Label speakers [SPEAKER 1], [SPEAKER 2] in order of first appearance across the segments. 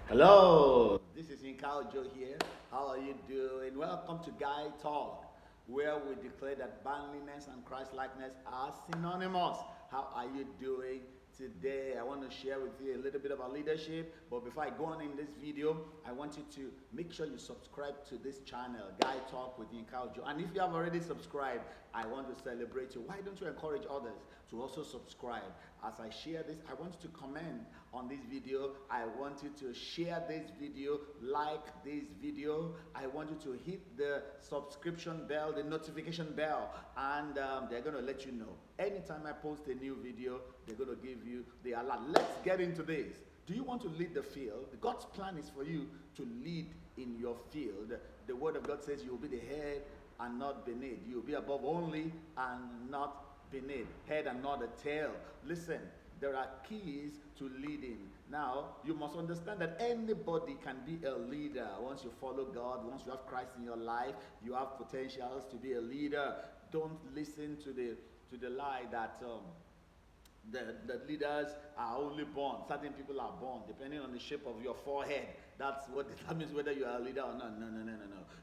[SPEAKER 1] Hello, this is Inkao Joe here. How are you doing? Welcome to Guy Talk, where we declare that manliness and Christ-likeness are synonymous. How are you doing today? I want to share with you a little bit about leadership, but before I go on in this video, I want you to make sure you subscribe to this channel, Guy Talk with Inkao Joe. And if you have already subscribed, I want to celebrate you. Why don't you encourage others to also subscribe? As I share this, I want you to comment on this video. I want you to share this video, like this video. I want you to hit the subscription bell, the notification bell, and they're going to let you know. Anytime I post a new video, they're going to give you the alert. Let's get into this. Do you want to lead the field? God's plan is for you to lead in your field. The word of God says you'll be the head and not beneath. You'll be above only and not beneath. Head and not the tail. Listen, there are keys to leading. Now, you must understand that anybody can be a leader. Once you follow God, once you have Christ in your life, you have potentials to be a leader. Don't listen to the lie that the leaders are only born. Certain people are born depending on the shape of your forehead. That's what determines whether you are a leader or not. No.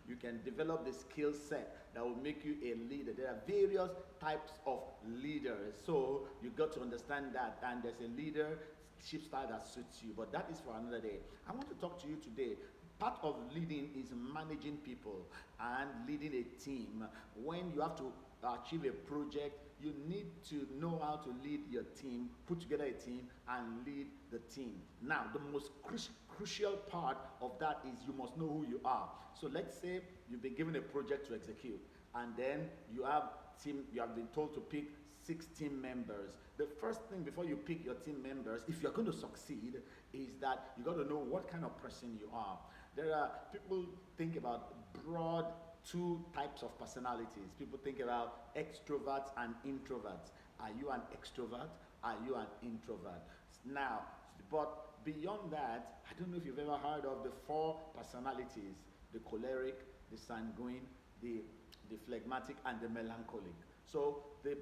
[SPEAKER 1] You can develop the skill set that will make you a leader. There are various types of leaders, so you got to understand that. And there's a leadership style that suits you, but that is for another day. I want to talk to you today. Part of leading is managing people and leading a team. When you have to achieve a project, you need to know how to lead your team, put together a team, and lead the team. Now, the most crucial part of that is you must know who you are. So let's say you've been given a project to execute, and then you have been told to pick 6 team members. The first thing before you pick your team members, if you're going to succeed, is that you got to know what kind of person you are. There are people think about broad 2 types of personalities. People think about extroverts and introverts. Are you an extrovert? Are you an introvert? Now, but beyond that, I don't know if you've ever heard of the 4 personalities: the choleric, the sanguine, the phlegmatic, and the melancholic. So the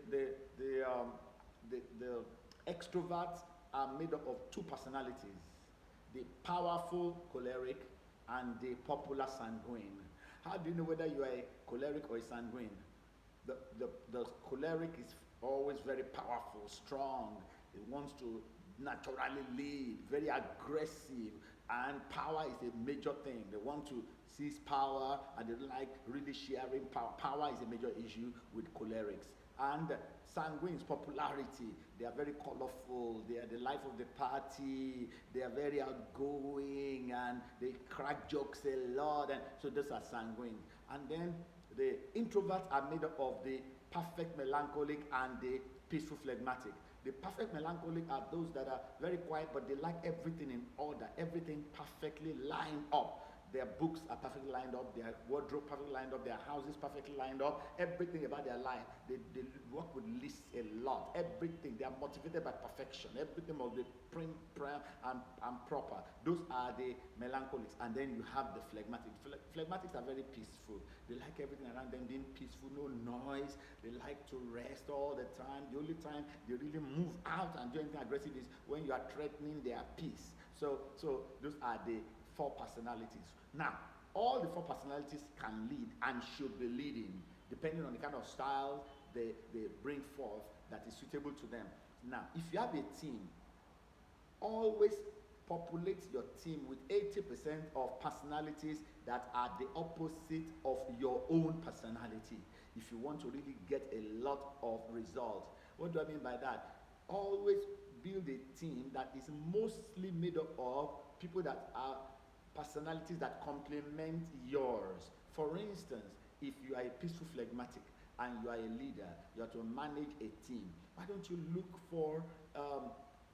[SPEAKER 1] extroverts are made up of 2 personalities: the powerful choleric and the popular sanguine. How do you know whether you are a choleric or a sanguine? The choleric is always very powerful, strong. It wants to naturally lead, very aggressive, and power is a major thing. They want to seize power, and they don't like really sharing power. Power is a major issue with cholerics. And sanguines, popularity. They are very colorful. They are the life of the party. They are very outgoing, and they crack jokes a lot. And so those are sanguine. And then the introverts are made up of the perfect melancholic and the peaceful phlegmatic. The perfect melancholic are those that are very quiet, but they like everything in order, everything perfectly lined up. Their books are perfectly lined up, their wardrobe perfectly lined up, their houses perfectly lined up, everything about their life. They work with lists a lot, everything. They are motivated by perfection. Everything must be prim, and proper. Those are the melancholics. And then you have the phlegmatics. Phlegmatics are very peaceful. They like everything around them being peaceful, no noise. They like to rest all the time. The only time they really move out and do anything aggressive is when you are threatening their peace. So those are the 4 personalities. Now, all the 4 personalities can lead and should be leading, depending on the kind of style they bring forth that is suitable to them. Now, if you have a team, always populate your team with 80% of personalities that are the opposite of your own personality, if you want to really get a lot of results. What do I mean by that? Always build a team that is mostly made up of people that are personalities that complement yours. For instance, if you are a peaceful phlegmatic and you are a leader, you have to manage a team. Why don't you look for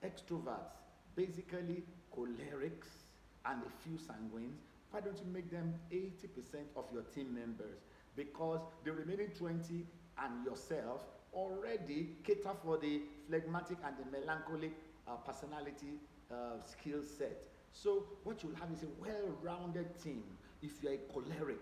[SPEAKER 1] extroverts, basically cholerics and a few sanguines? Why don't you make them 80% of your team members? Because the remaining 20 and yourself already cater for the phlegmatic and the melancholic personality skill set. So what you'll have is a well-rounded team. If you're a choleric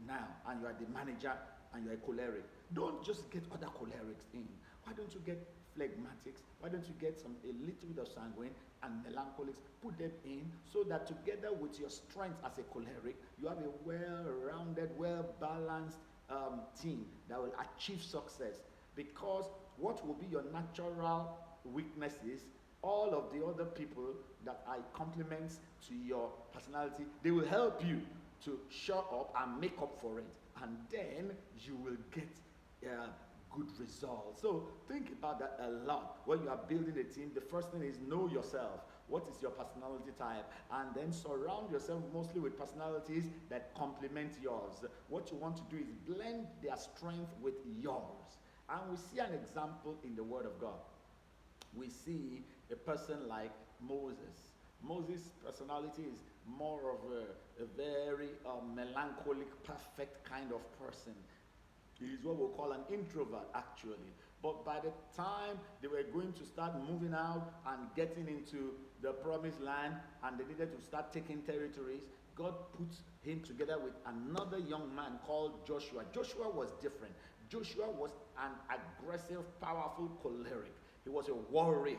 [SPEAKER 1] now and you are the manager and you're a choleric, don't just get other cholerics in. Why don't you get phlegmatics? Why don't you get a little bit of sanguine and melancholics, put them in, so that together with your strength as a choleric, you have a well-rounded, well-balanced team that will achieve success. Because what will be your natural weaknesses, all of the other people that are complements to your personality, they will help you to show up and make up for it, and then you will get good results. So think about that a lot when you are building a team. The first thing is know yourself. What is your personality type? And then surround yourself mostly with personalities that complement yours. What you want to do is blend their strength with yours. And we see an example in the Word of God. We see a person like Moses. Moses' personality is more of a very melancholic, perfect kind of person. He is what we'll call an introvert, actually. But by the time they were going to start moving out and getting into the promised land, and they needed to start taking territories, God put him together with another young man called Joshua. Joshua was different. Joshua was an aggressive, powerful choleric. He was a warrior.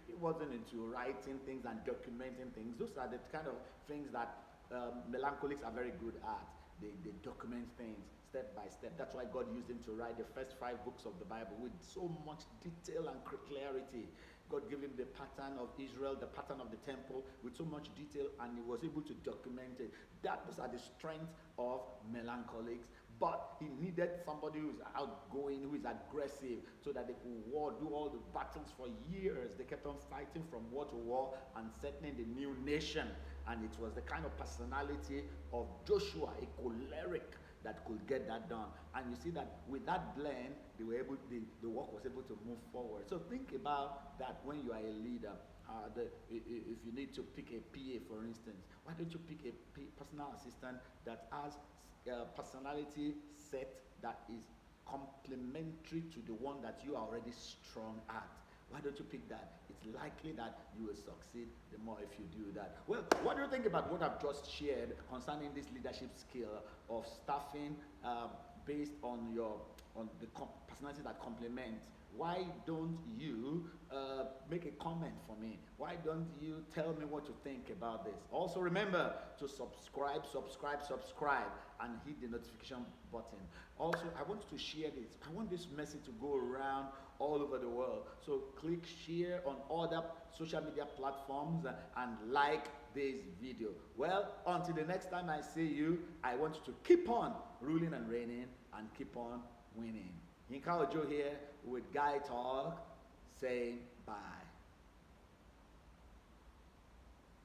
[SPEAKER 1] He wasn't into writing things and documenting things. Those are the kind of things that melancholics are very good at. They document things step by step. That's why God used him to write the first 5 books of the Bible with so much detail and clarity. God gave him the pattern of Israel, the pattern of the temple with so much detail, and he was able to document it. Those are the strengths of melancholics. But he needed somebody who is outgoing, who is aggressive, so that they could do all the battles for years. They kept on fighting from war to war and settling the new nation. And it was the kind of personality of Joshua, a choleric, that could get that done. And you see that with that blend, the work was able to move forward. So think about that when you are a leader. If you need to pick a PA, for instance, why don't you pick a personal assistant that has a personality set that is complementary to the one that you are already strong at? Why don't you pick that? It's likely that you will succeed the more if you do that. Well, what do you think about what I've just shared concerning this leadership skill of staffing based on the personality that complements? Why don't you make a comment for me? Why don't you tell me what you think about this? Also remember to subscribe, and hit the notification button. Also, I want you to share this. I want this message to go around all over the world. So click share on other social media platforms and like this video. Well, until the next time I see you, I want you to keep on ruling and reigning and keep on winning. Yinka Ojo here with Guy Talk, saying bye.